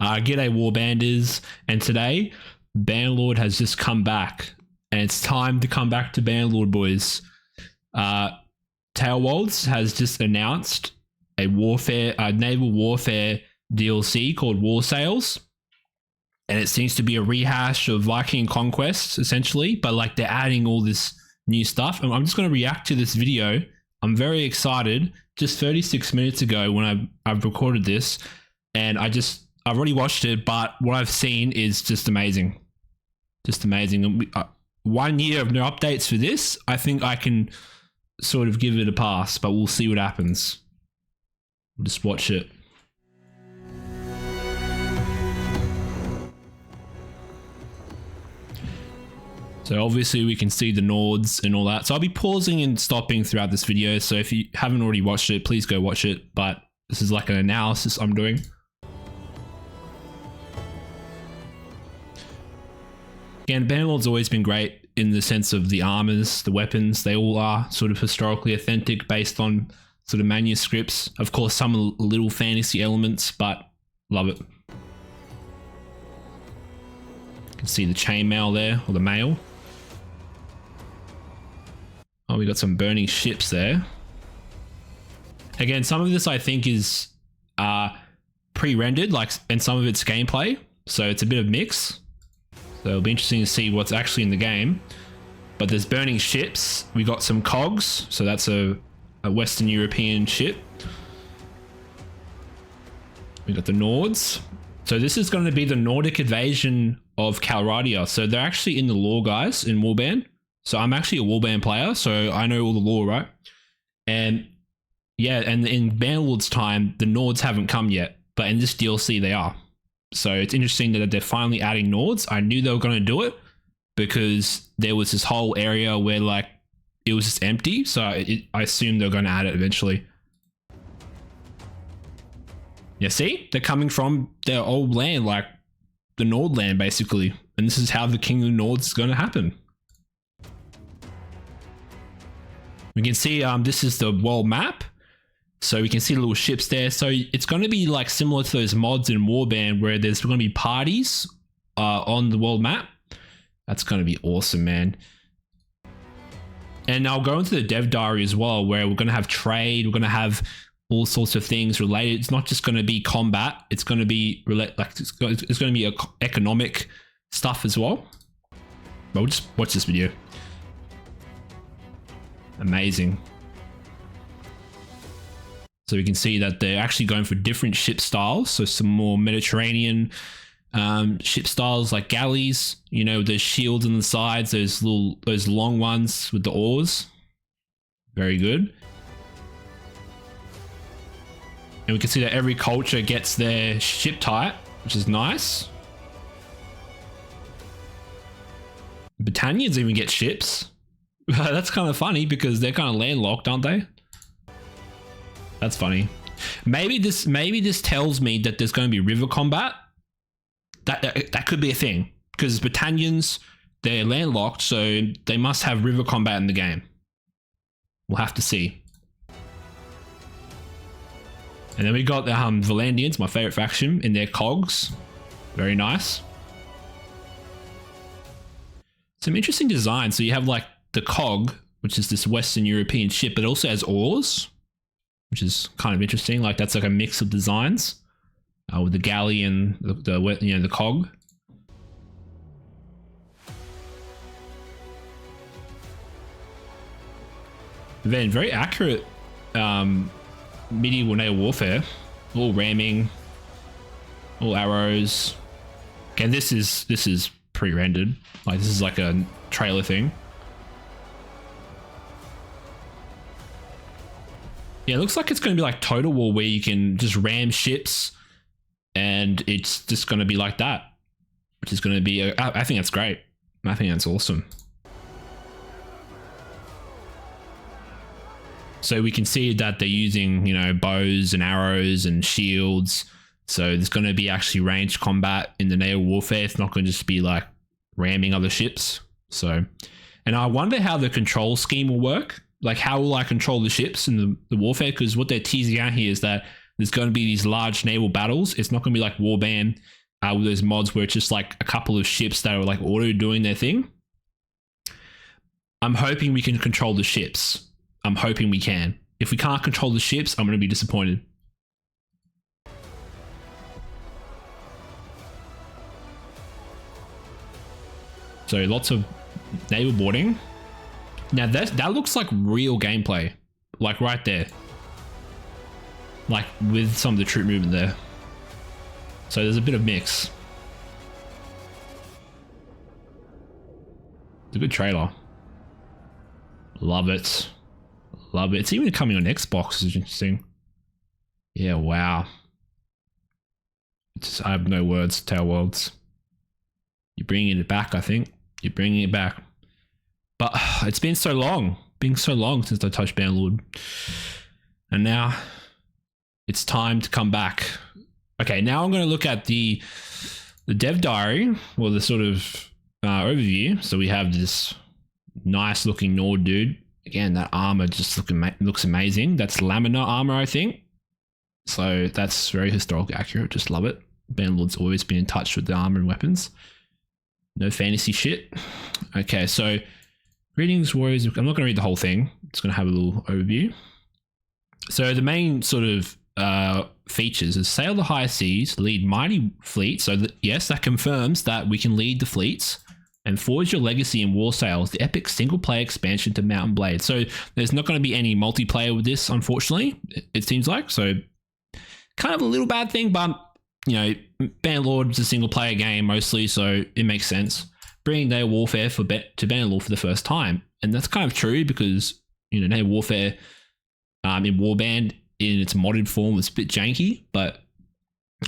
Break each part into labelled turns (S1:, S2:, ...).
S1: G'day warbanders, and today Bannerlord has just come back, and it's time to come back to Bannerlord, boys. Tailwolds has just announced a naval warfare DLC called War Sails, and it seems to be a rehash of Viking Conquest essentially, but like they're adding all this new stuff. And I'm just going to react to this video. I'm very excited. Just 36 minutes ago when I've recorded this, and I've already watched it, but what I've seen is just amazing. Just amazing. 1 year of no updates for this. I think I can sort of give it a pass, but we'll see what happens. We'll just watch it. So obviously we can see the Nords and all that. So I'll be pausing and stopping throughout this video. So if you haven't already watched it, please go watch it. But this is like an analysis I'm doing. Again, Bannerlord's always been great in the sense of the armors, the weapons. They all are sort of historically authentic based on sort of manuscripts. Of course, some little fantasy elements, but love it. You can see the chainmail there, or the mail. Oh, we got some burning ships there. Again, some of this I think is pre-rendered, and some of it's gameplay. So it's a bit of mix. So it'll be interesting to see what's actually in the game. But there's burning ships. We got some cogs. So that's a Western European ship. We got the Nords. So this is going to be the Nordic invasion of Calradia. So they're actually in the lore, guys, in Warband. So I'm actually a Warband player, so I know all the lore, right? And yeah, and in Bannerlord's time, the Nords haven't come yet. But in this DLC, they are. So it's interesting that they're finally adding Nords. I knew they were going to do it because there was this whole area where like it was just empty. So I assumed they were going to add it eventually. Yeah, see? They're coming from their old land, like the Nordland basically. And this is how the King of the Nords is going to happen. We can see this is the world map. So we can see the little ships there. So it's going to be like similar to those mods in Warband where there's going to be parties on the world map. That's going to be awesome, man. And I'll go into the dev diary as well, where we're going to have trade. We're going to have all sorts of things related. It's not just going to be combat. It's going to be it's going to be economic stuff as well. But we'll just watch this video. Amazing. So we can see that they're actually going for different ship styles. So some more Mediterranean ship styles like galleys, you know, there's shields on the sides, those long ones with the oars. Very good. And we can see that every culture gets their ship type, which is nice. Battanians even get ships. That's kind of funny because they're kind of landlocked, aren't they? That's funny. Maybe this tells me that there's going to be river combat. That could be a thing because Battanians, they're landlocked, so they must have river combat in the game. We'll have to see. And then we got the Valandians, my favorite faction, in their cogs. Very nice. Some interesting design. So you have like the cog, which is this Western European ship, but it also has oars, which is kind of interesting. Like that's like a mix of designs with the galley and the cog. Then very accurate medieval naval warfare. All ramming, all arrows. Again, this is pre-rendered. Like this is like a trailer thing. Yeah, it looks like it's going to be like Total War where you can just ram ships and it's just going to be like that, which is going to be, I think that's great. I think that's awesome. So we can see that they're using, you know, bows and arrows and shields. So there's going to be actually ranged combat in the naval warfare. It's not going to just be like ramming other ships. So, and I wonder how the control scheme will work. Like how will I control the ships in the warfare? Because what they're teasing out here is that there's going to be these large naval battles. It's not going to be like Warband with those mods where it's just like a couple of ships that are like auto doing their thing. I'm hoping we can control the ships. I'm hoping we can. If we can't control the ships, I'm going to be disappointed. So lots of naval boarding. Now that looks like real gameplay, like right there, like with some of the troop movement there. So there's a bit of mix. It's a good trailer. Love it. Love it. It's even coming on Xbox, which is interesting. Yeah, wow. I have no words, Tail Worlds. You're bringing it back, I think. You're bringing it back. But it's been so long. Since I touched Bannerlord. And now it's time to come back. Okay, now I'm going to look at the dev diary, or the sort of overview. So we have this nice looking Nord dude. Again, that armor just looks amazing. That's laminar armor, I think. So that's very historically accurate. Just love it. Bannerlord's always been in touch with the armor and weapons. No fantasy shit. Okay, so greetings, warriors. I'm not going to read the whole thing. It's going to have a little overview. So the main sort of features is sail the high seas, lead mighty fleets. So yes, that confirms that we can lead the fleets and forge your legacy in War Sails, the epic single-player expansion to Mountain Blade. So there's not going to be any multiplayer with this, unfortunately, it seems like. So kind of a little bad thing, but, you know, Bannerlord is a single-player game mostly, so it makes sense. Bringing naval warfare to Bannerlord for the first time. And that's kind of true because, you know, naval warfare in Warband in its modded form was a bit janky, but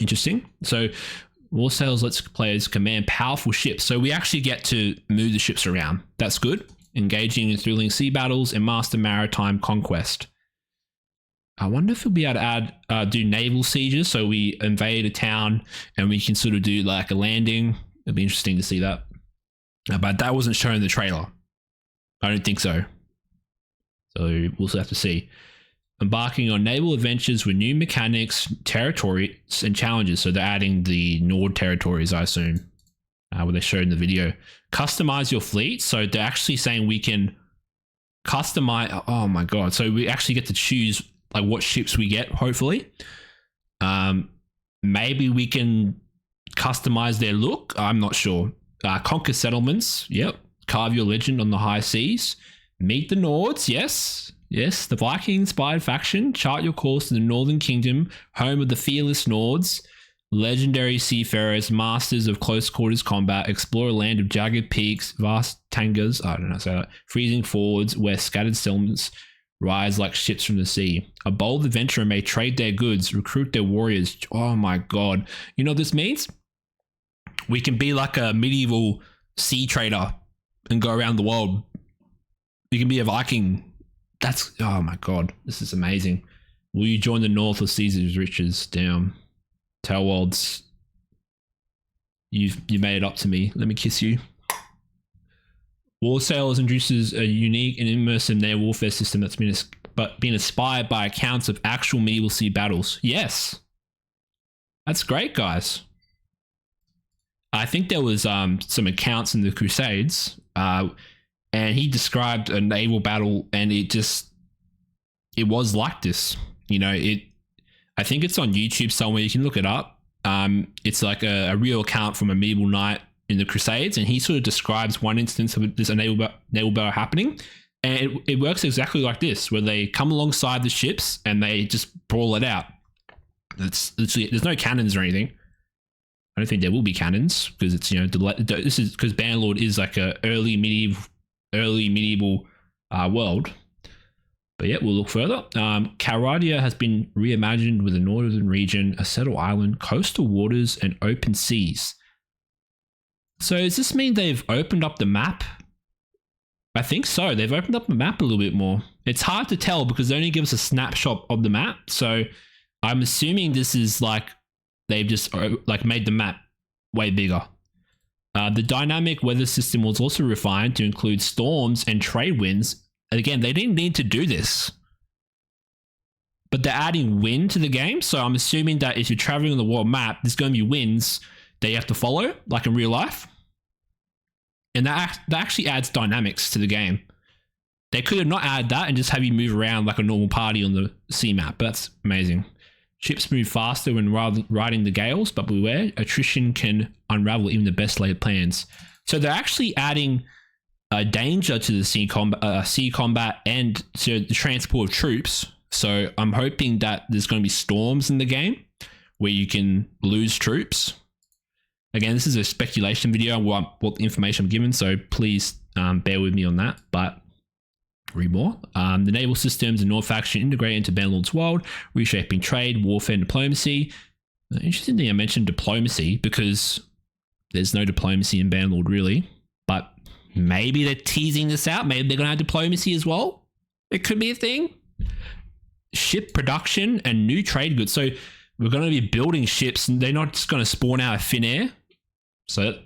S1: interesting. So War Sails lets players command powerful ships. So we actually get to move the ships around. That's good. Engaging in thrilling sea battles and master maritime conquest. I wonder if we'll be able to do naval sieges. So we invade a town and we can sort of do like a landing. It'll be interesting to see that. But that wasn't shown in the trailer. I don't think so. So we'll have to see. Embarking on naval adventures with new mechanics, territories, and challenges. So they're adding the Nord territories, I assume, what they showed in the video. Customize your fleet. So they're actually saying we can customize. Oh my God. So we actually get to choose like what ships we get, hopefully. Maybe we can customize their look. I'm not sure. Conquer settlements. Yep. Carve your legend on the high seas. Meet the Nords. Yes. Yes, the Viking-inspired faction. Chart your course to the Northern Kingdom, home of the fearless Nords, legendary seafarers, masters of close quarters combat. Explore a land of jagged peaks, vast tangas, I don't know how to say that, freezing forwards where scattered settlements rise like ships from the sea. A bold adventurer may trade their goods, recruit their warriors. Oh my God. You know what this means? We can be like a medieval sea trader and go around the world. You can be a Viking. That's, oh my God, this is amazing. Will you join the North of Caesar's riches? Damn. Tailwolds, you made it up to me. Let me kiss you. War Sails introduces a unique and immersive naval warfare system that's been inspired by accounts of actual medieval sea battles. Yes. That's great, guys. I think there was some accounts in the Crusades, and he described a naval battle, and it was like this. You know, I think it's on YouTube somewhere. You can look it up. It's like a real account from a medieval knight in the Crusades, and he sort of describes one instance of this naval battle happening, and it works exactly like this, where they come alongside the ships and they just brawl it out. It's literally, there's no cannons or anything. I don't think there will be cannons because it's, you know, this is because Bannerlord is like a early medieval world. But yeah, we'll look further. Caradia has been reimagined with a northern region, a settled island, coastal waters, and open seas. So does this mean they've opened up the map? I think so. They've opened up the map a little bit more. It's hard to tell because they only give us a snapshot of the map. So I'm assuming this is like they've just like made the map way bigger. The dynamic weather system was also refined to include storms and trade winds. And again, they didn't need to do this. but they're adding wind to the game. So I'm assuming that if you're traveling on the world map, there's going to be winds that you have to follow, like in real life. And that actually adds dynamics to the game. They could have not added that and just have you move around like a normal party on the sea map. But that's amazing. Ships move faster when riding the gales, but beware, attrition can unravel even the best laid plans. So they're actually adding danger to the sea combat and to the transport of troops. So I'm hoping that there's going to be storms in the game where you can lose troops. Again, this is a speculation video on what information I'm given, so please bear with me on that. But read more. The naval systems and North faction integrate into Bannerlord's world, reshaping trade, warfare, and diplomacy. Interesting thing I mentioned diplomacy because there's no diplomacy in Bannerlord really, but maybe they're teasing this out. Maybe they're going to have diplomacy as well. It could be a thing. Ship production and new trade goods. So we're going to be building ships, and they're not just going to spawn out of thin air. So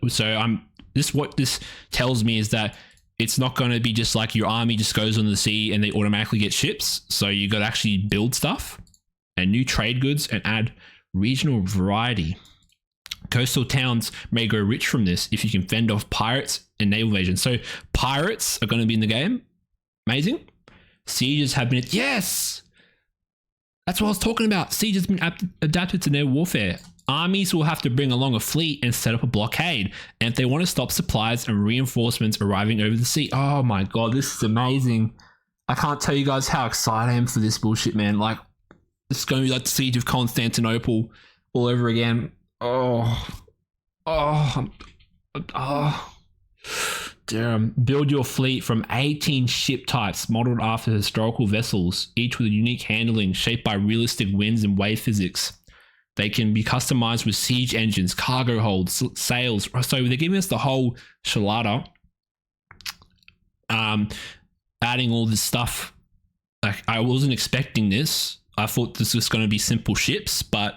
S1: what this tells me is that it's not going to be just like your army just goes on the sea and they automatically get ships. So you got to actually build stuff and new trade goods and add regional variety. Coastal towns may grow rich from this if you can fend off pirates and naval invasion. So pirates are going to be in the game. Amazing. Sieges have been... Yes! That's what I was talking about. Siege has been adapted to naval warfare. Armies will have to bring along a fleet and set up a blockade. And if they want to stop supplies and reinforcements arriving over the sea. Oh my God, this is amazing. I can't tell you guys how excited I am for this bullshit, man. Like, this is going to be like the Siege of Constantinople all over again. Damn. Build your fleet from 18 ship types modeled after historical vessels, each with a unique handling shaped by realistic winds and wave physics. They can be customized with siege engines, cargo holds, sails. So they're giving us the whole shalada. Adding all this stuff. Like, I wasn't expecting this. I thought this was going to be simple ships, but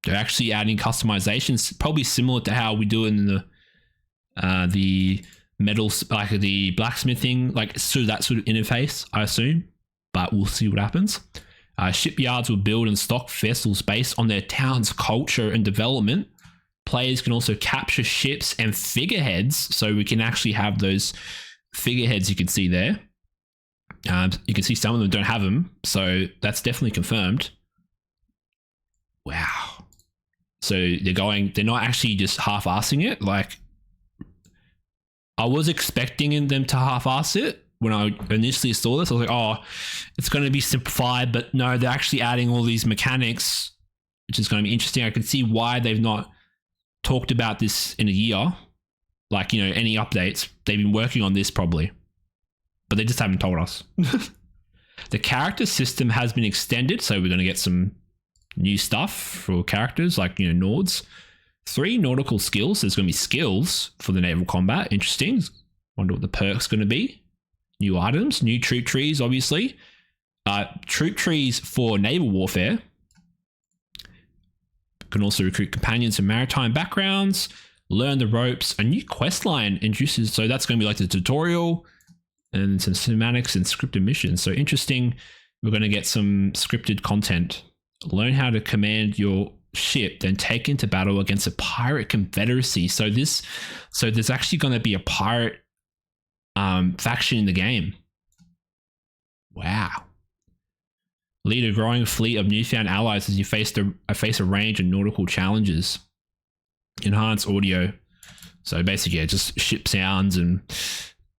S1: they're actually adding customizations, probably similar to how we do it in the metals, like the blacksmithing, like through that sort of interface, I assume. But we'll see what happens. Shipyards will build and stock vessels based on their town's culture and development. Players can also capture ships and figureheads, so we can actually have those figureheads you can see there. You can see some of them don't have them, so that's definitely confirmed. Wow. So they're not actually just half-assing it. Like, I was expecting them to half-ass it. When I initially saw this, I was like, oh, it's going to be simplified, but no, they're actually adding all these mechanics, which is going to be interesting. I can see why they've not talked about this in a year. Like, you know, any updates. They've been working on this probably, but they just haven't told us. The character system has been extended, so we're going to get some new stuff for characters, like, you know, Nords. 3 nautical skills. There's going to be skills for the naval combat. Interesting. Wonder what the perk's going to be. New items, new troop trees, obviously. Troop trees for naval warfare. Can also recruit companions from maritime backgrounds. Learn the ropes. A new quest line introduces, so that's going to be like the tutorial and some cinematics and scripted missions. So interesting. We're going to get some scripted content. Learn how to command your ship, then take into battle against a pirate confederacy. So there's actually going to be a pirate faction in the game. Wow. Lead a growing fleet of newfound allies as you face a range of nautical challenges. Enhance audio. So basically, yeah, just ship sounds and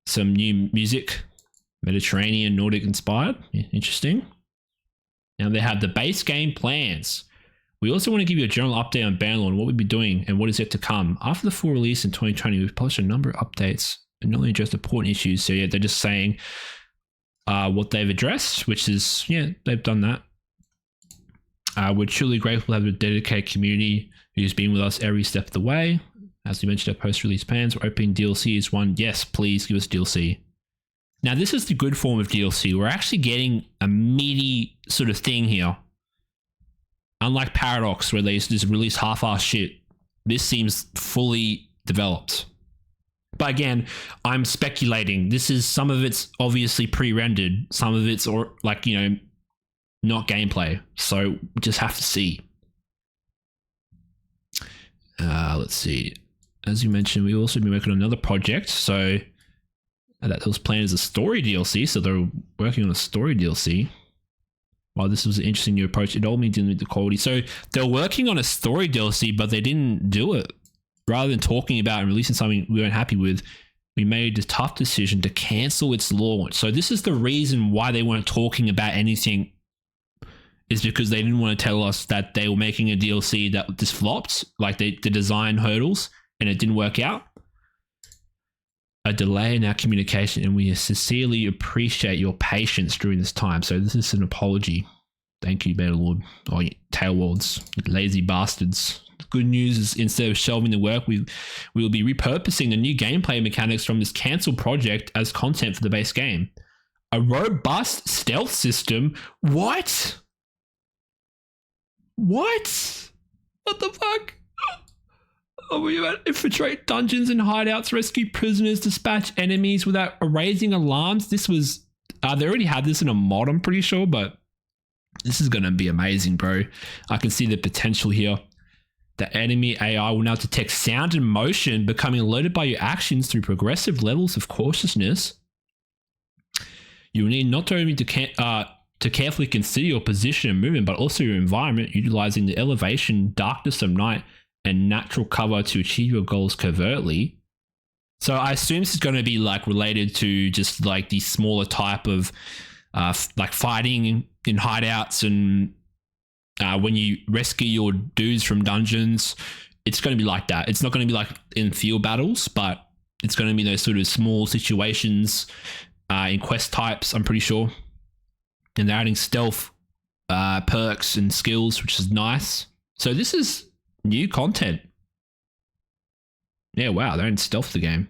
S1: some new music. Mediterranean, Nordic inspired. Yeah, interesting. Now they have the base game plans. We also want to give you a general update on Bannerlord and what we'll be doing and what is yet to come. After the full release in 2020, we've published a number of updates and not only addressed important issues. So yeah, they're just saying what they've addressed, which is, yeah, they've done that. We're truly grateful to have a dedicated community who's been with us every step of the way. As we mentioned, our post-release plans, we're opening DLC is one. Yes, please give us DLC. Now, this is the good form of DLC. We're actually getting a meaty sort of thing here. Unlike Paradox, where they just release half-ass shit, this seems fully developed. But again, I'm speculating. This is, some of it's obviously pre-rendered. Some of it's, or like, you know, not gameplay. So we just have to see. Let's see. As you mentioned, we've also been working on another project. So that was planned as a story DLC. So they're working on a story DLC. While this was an interesting new approach, it all means dealing with the quality. So they're working on a story DLC, but they didn't do it. Rather than talking about and releasing something we weren't happy with, we made the tough decision to cancel its launch. So this is the reason why they weren't talking about anything, is because they didn't want to tell us that they were making a DLC that just flopped, like the design hurdles, and it didn't work out. A delay in our communication, and we sincerely appreciate your patience during this time. So this is an apology. Thank you, Bannerlord, or Tailwards, lazy bastards. The good news is, instead of shelving the work, we will be repurposing the new gameplay mechanics from this cancelled project as content for the base game. A robust stealth system? What? What? What the fuck? Oh, we about infiltrate dungeons and hideouts, rescue prisoners, dispatch enemies without raising alarms. This was, they already had this in a mod, I'm pretty sure, but this is going to be amazing, bro. I can see the potential here. The enemy AI will now detect sound and motion, becoming alerted by your actions through progressive levels of cautiousness. You will need not only to carefully consider your position and movement, but also your environment, utilizing the elevation, darkness of night, and natural cover to achieve your goals covertly. So I assume this is going to be like related to just like the smaller type of like fighting in hideouts, and when you rescue your dudes from dungeons, it's going to be like that. It's not going to be like in field battles, but it's going to be those sort of small situations in quest types, I'm pretty sure. And they're adding stealth perks and skills, which is nice. So this is new content. Yeah, wow, they're in stealth the game.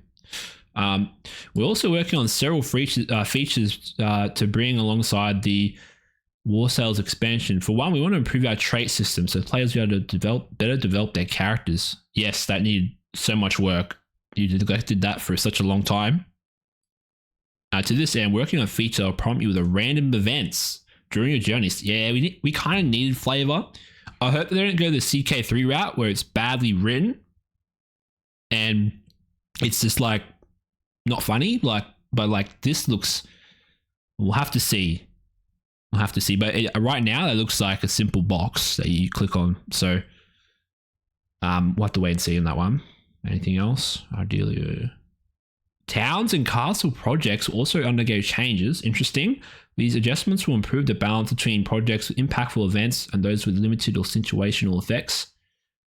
S1: We're also working on several features to bring alongside the War Sales expansion. For one, we want to improve our trait system so players will be able to better develop their characters. Yes, that needed so much work. You neglected that for such a long time. To this end, working on a feature that will prompt you with random events during your journeys. Yeah, we kind of needed flavor. I hope they don't go the CK3 route where it's badly written and it's just like not funny. But like this looks, we'll have to see. We'll have to see. But right now, it looks like a simple box that you click on. So we'll have to wait and see on that one. Anything else? Ideally, towns and castle projects also undergo changes. Interesting. These adjustments will improve the balance between projects with impactful events and those with limited or situational effects.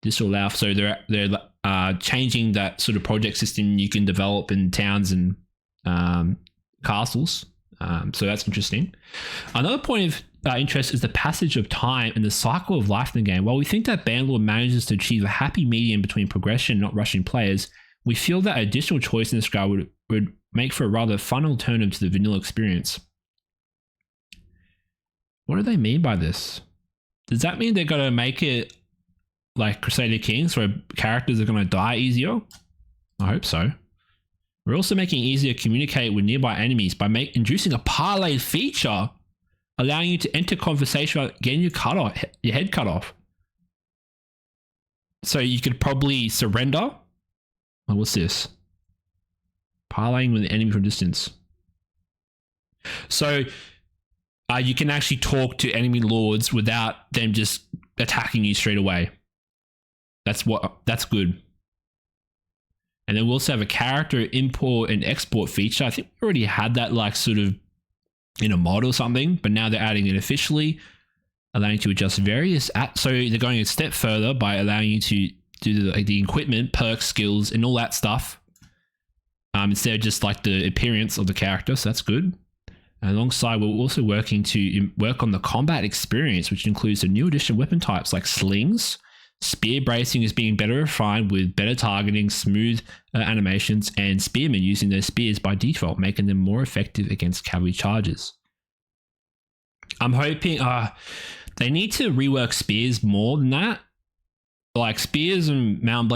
S1: This will allow, so they're changing that sort of project system you can develop in towns and castles. So that's interesting. Another point of interest is the passage of time and the cycle of life in the game. While we think that Bannerlord manages to achieve a happy medium between progression and not rushing players, we feel that additional choice in this regard would make for a rather fun alternative to the vanilla experience. What do they mean by this? Does that mean they're going to make it like Crusader Kings where characters are going to die easier? I hope so. We're also making it easier to communicate with nearby enemies by introducing a parlay feature, allowing you to enter conversation without getting your head cut off. So you could probably surrender. Oh, what's this? Parlaying with the enemy from distance. So you can actually talk to enemy lords without them just attacking you straight away. That's good. And then we'll also have a character import and export feature. I think we already had that like sort of in a mod or something, but now they're adding it officially, allowing you to adjust various so they're going a step further by allowing you to do the equipment, perks, skills, and all that stuff. Instead of just like the appearance of the character. So that's good. And alongside, we're also working to work on the combat experience, which includes the new addition weapon types like slings. Spear bracing is being better refined with better targeting, smooth animations, and spearmen using their spears by default, making them more effective against cavalry charges. I'm hoping they need to rework spears more than that. Like spears and Mountain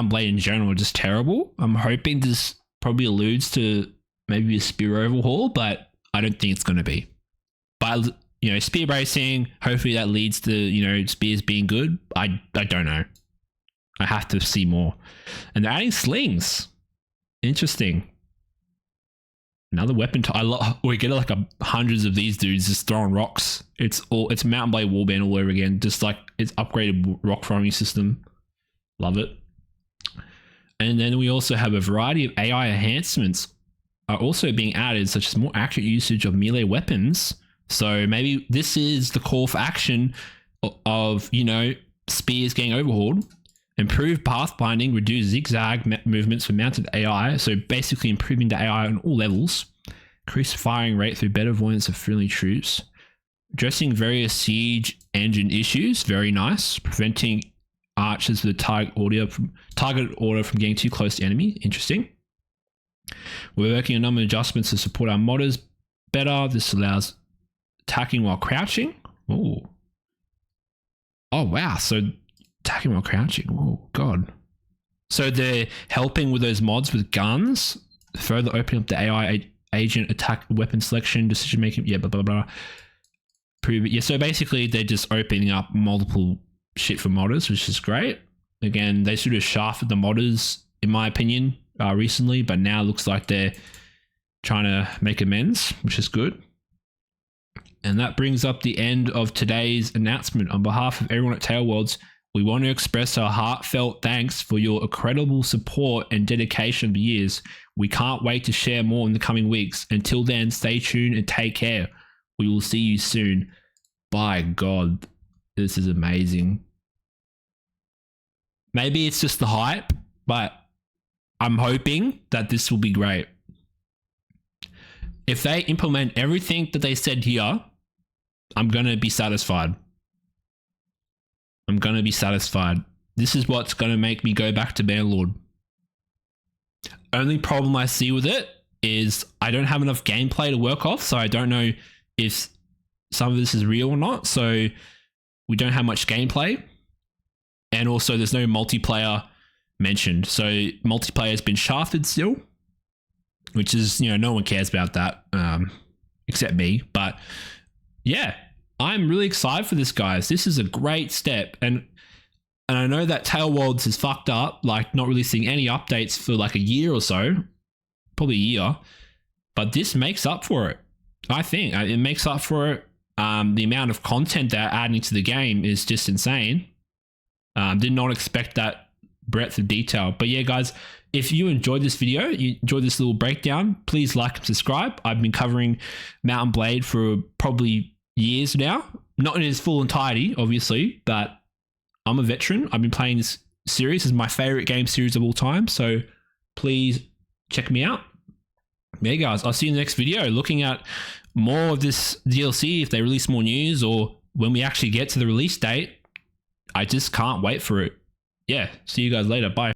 S1: Blade in general are just terrible. I'm hoping this probably alludes to maybe a spear overhaul, but I don't think it's going to be. But you know, spear bracing, hopefully that leads to, you know, spears being good. I don't know. I have to see more. And they're adding slings. Interesting. Another weapon. We get like hundreds of these dudes just throwing rocks. It's Mountain Blade Warband all over again. Just like it's upgraded rock throwing system. Love it. And then we also have a variety of AI enhancements are also being added, such as more accurate usage of melee weapons. So maybe this is the call for action of, you know, spears getting overhauled. Improved pathfinding, reduce zigzag movements for mounted AI. So basically improving the AI on all levels. Increased firing rate through better avoidance of friendly troops. Addressing various siege engine issues. Very nice. Preventing archers with a target order from getting too close to enemy. Interesting. We're working on a number of adjustments to support our modders better. This allows attacking while crouching. Oh wow. So attacking while crouching. Oh god. So they're helping with those mods with guns, further opening up the AI agent attack weapon selection, decision making. Yeah, blah blah blah. Prove it. Yeah. So basically, they're just opening up multiple shit for modders, which is great. Again, they sort of shafted the modders, in my opinion, recently, but now it looks like they're trying to make amends, which is good. And that brings up the end of today's announcement. On behalf of everyone at Tail Worlds, we want to express our heartfelt thanks for your incredible support and dedication of the years. We can't wait to share more in the coming weeks. Until then, stay tuned and take care. We will see you soon. By God, this is amazing. Maybe it's just the hype, but I'm hoping that this will be great. If they implement everything that they said here, I'm going to be satisfied. I'm going to be satisfied. This is what's going to make me go back to Bannerlord. Only problem I see with it is I don't have enough gameplay to work off, so I don't know if some of this is real or not. So we don't have much gameplay. And also there's no multiplayer mentioned. So multiplayer has been shafted still, which is, you know, no one cares about that except me. But yeah, I'm really excited for this, guys. This is a great step. And I know that Tail Worlds is fucked up, like not releasing any updates for like a year or so, probably a year. But this makes up for it. I think it makes up for it. The amount of content they're adding to the game is just insane. Did not expect that breadth of detail. But yeah, guys, if you enjoyed this video, you enjoyed this little breakdown, please like and subscribe. I've been covering Mountain Blade for probably years now. Not in its full entirety, obviously, but I'm a veteran. I've been playing this series. It's my favorite game series of all time. So please check me out. Yeah, guys, I'll see you in the next video looking at more of this DLC if they release more news or when we actually get to the release date. I just can't wait for it. Yeah, see you guys later. Bye.